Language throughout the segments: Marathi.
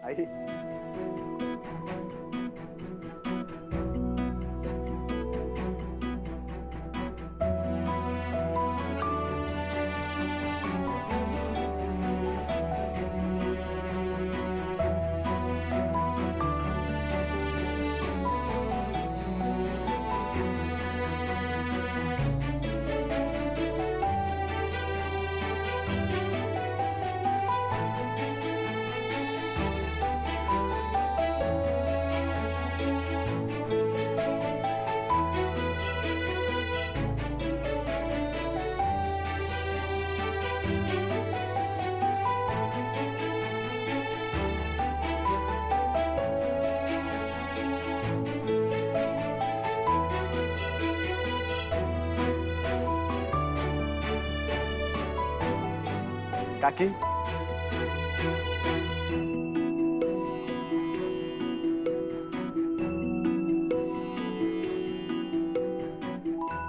आई काकी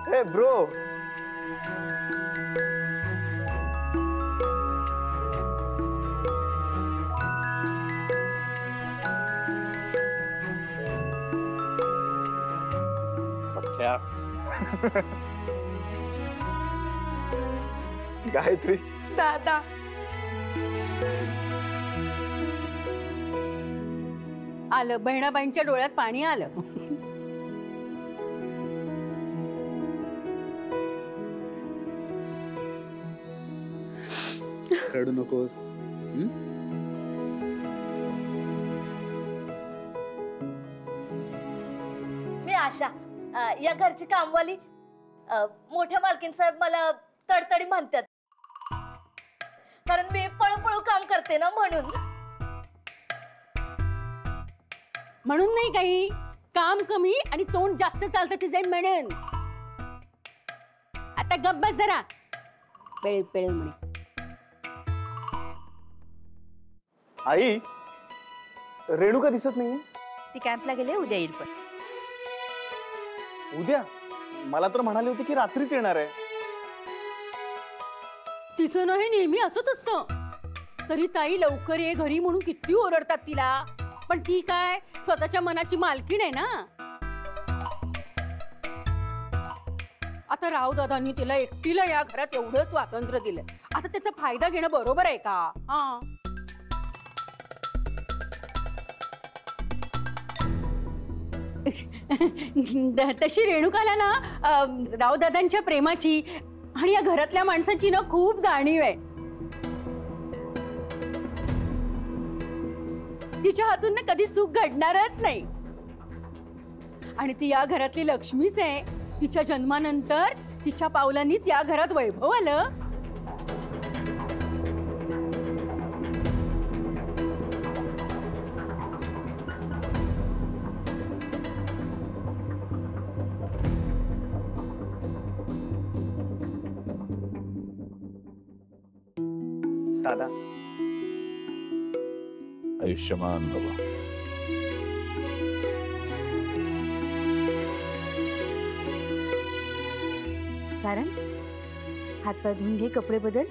हे ब्रो गायत्री दादा आलं बहिणाबाईंच्या डोळ्यात पाणी आलं. रडू नकोस. मी आशा या घरची कामवाली. मोठ्या मालकीन साहेब मला तडतडी म्हणतात कारण मी पळू काम करते ना म्हणून. म्हणून नाही काही काम कमी आणि तोंड जास्त चालतं तिचे म्हणून. आता गप्प बस जरा. पेळ पेळ म्हणे. आई रेणुका दिसत नाहीये. ती कॅम्पला गेले, उद्या येईल. पण उद्या मला तर म्हणाली होती की रात्रीच येणार आहे. तिचं ना हे नेहमी असंच असतं. तरी ताई लवकर ये घरी म्हणून किती ओरडतात तिला. पण ती काय स्वतःच्या मनाची मालकीण आहे ना. आता राव दादांनी तिला एकटीला या घरात एवढं स्वातंत्र्य दिलं. आता त्याचा फायदा घेणं बरोबर आहे का? हा तशी रेणुकाला ना रावदादांच्या प्रेमाची आणि या घरातल्या माणसाची ना खूप जाणीव आहे. तिच्या हातून ना कधी चूक घडणारच नाही. आणि ती या घरातली लक्ष्मीच आहे. तिच्या जन्मानंतर तिच्या पावलांनीच या घरात वैभव आलं. दादा आयुष्यमान भव. सारंग, हातपाय धुवून घे, कपडे बदल.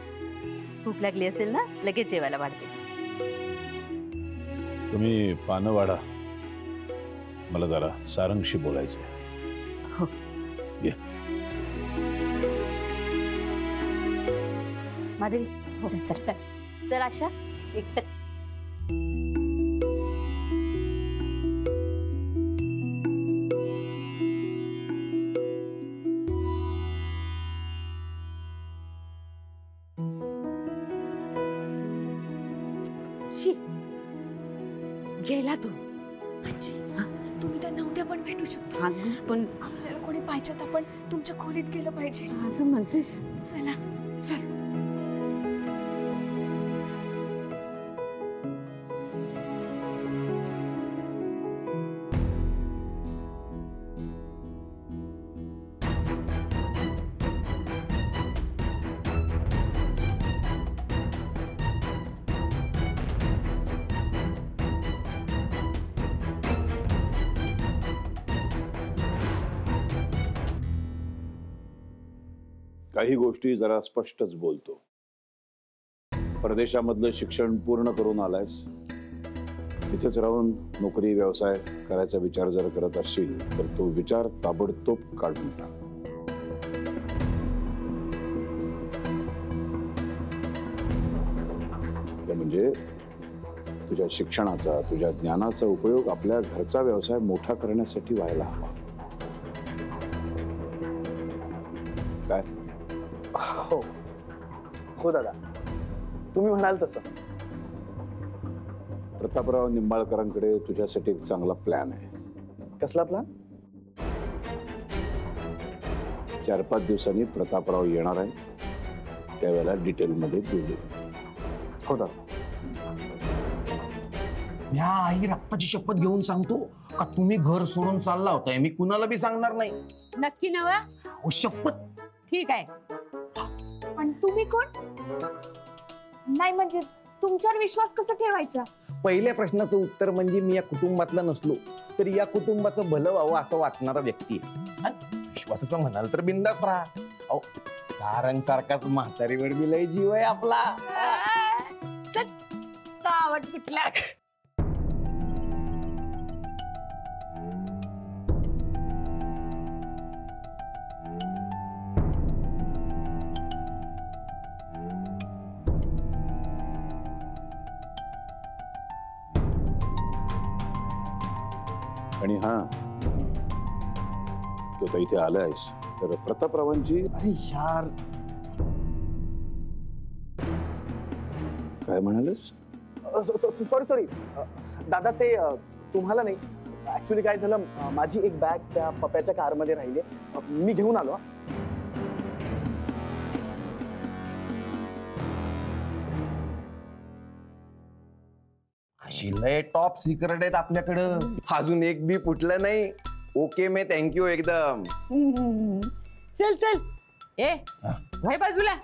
भूक लागली असेल ना, लगेच जेवायला वाढते. तुम्ही पानं वाढा, मला जरा सारंगशी बोलायचंय. हो ये. माधवी, हो चल चल चल आशा. एक तर गेला तू. आजी तुम्ही त्यांना उद्या पण भेटू शकता. पण आपल्याला कोणी पाहिजेत, आपण तुमच्या खोलीत गेलं पाहिजे. असं म्हणतेस? चला चल. काही गोष्टी जरा स्पष्टच बोलतो. परदेशामधलं शिक्षण पूर्ण करून आलायस, इथेच राहून नोकरी व्यवसाय करायचा विचार जर करत असशील तर तो विचार ताबडतोब काढून टाक. म्हणजे तुझ्या शिक्षणाचा तुझ्या ज्ञानाचा उपयोग आपल्या घरचा व्यवसाय मोठा करण्यासाठी व्हायला हवा. काय? हो हो दादा, तुम्ही म्हणाल तसं. प्रतापराव निंबाळकरांकडे तुझ्यासाठी एक चांगला प्लॅन आहे. कसला प्लॅन? 4-5 दिवसांनी प्रतापराव येणार आहे, त्यावेळेला डिटेलमध्ये बोलू. हो दादा. ह्या आई रक्ताची शपथ घेऊन सांगतो का तुम्ही घर सोडून चालला होताय मी कुणाला बी सांगणार नाही. नक्की नवा? ओ शपथ. ठीक आहे. पण तुम्ही कोण? नाही म्हणजे तुमच्यावर विश्वास कसा ठेवायचा? पहिल्या प्रश्नाचं उत्तर म्हणजे मी या कुटुंबातला नसलो तरी या कुटुंबाचं भलं व्हावं असं वाटणारा व्यक्ती आहे. आणि विश्वासाचं म्हणाल तर बिंदास राहा. अहो सारंग सारखाच म्हातारीवर बी लय जीव आहे आपला. आवड कुठला? आणि हा तू आता इथे आलायस तर प्रतापरावांची अरे यार काय म्हणालेस? सॉरी दादा, ते तुम्हाला नाही, ऍक्च्युली काय झालं, माझी एक बॅग त्या पप्याच्या कारमध्ये राहिली, मी घेऊन आलो. अशी लय टॉप सिक्रेट आहेत आपल्याकडं. अजून एक बी फुटलं नाही. ओके मे थँक्यू एकदम. चल चल. ए, वय बाजूला.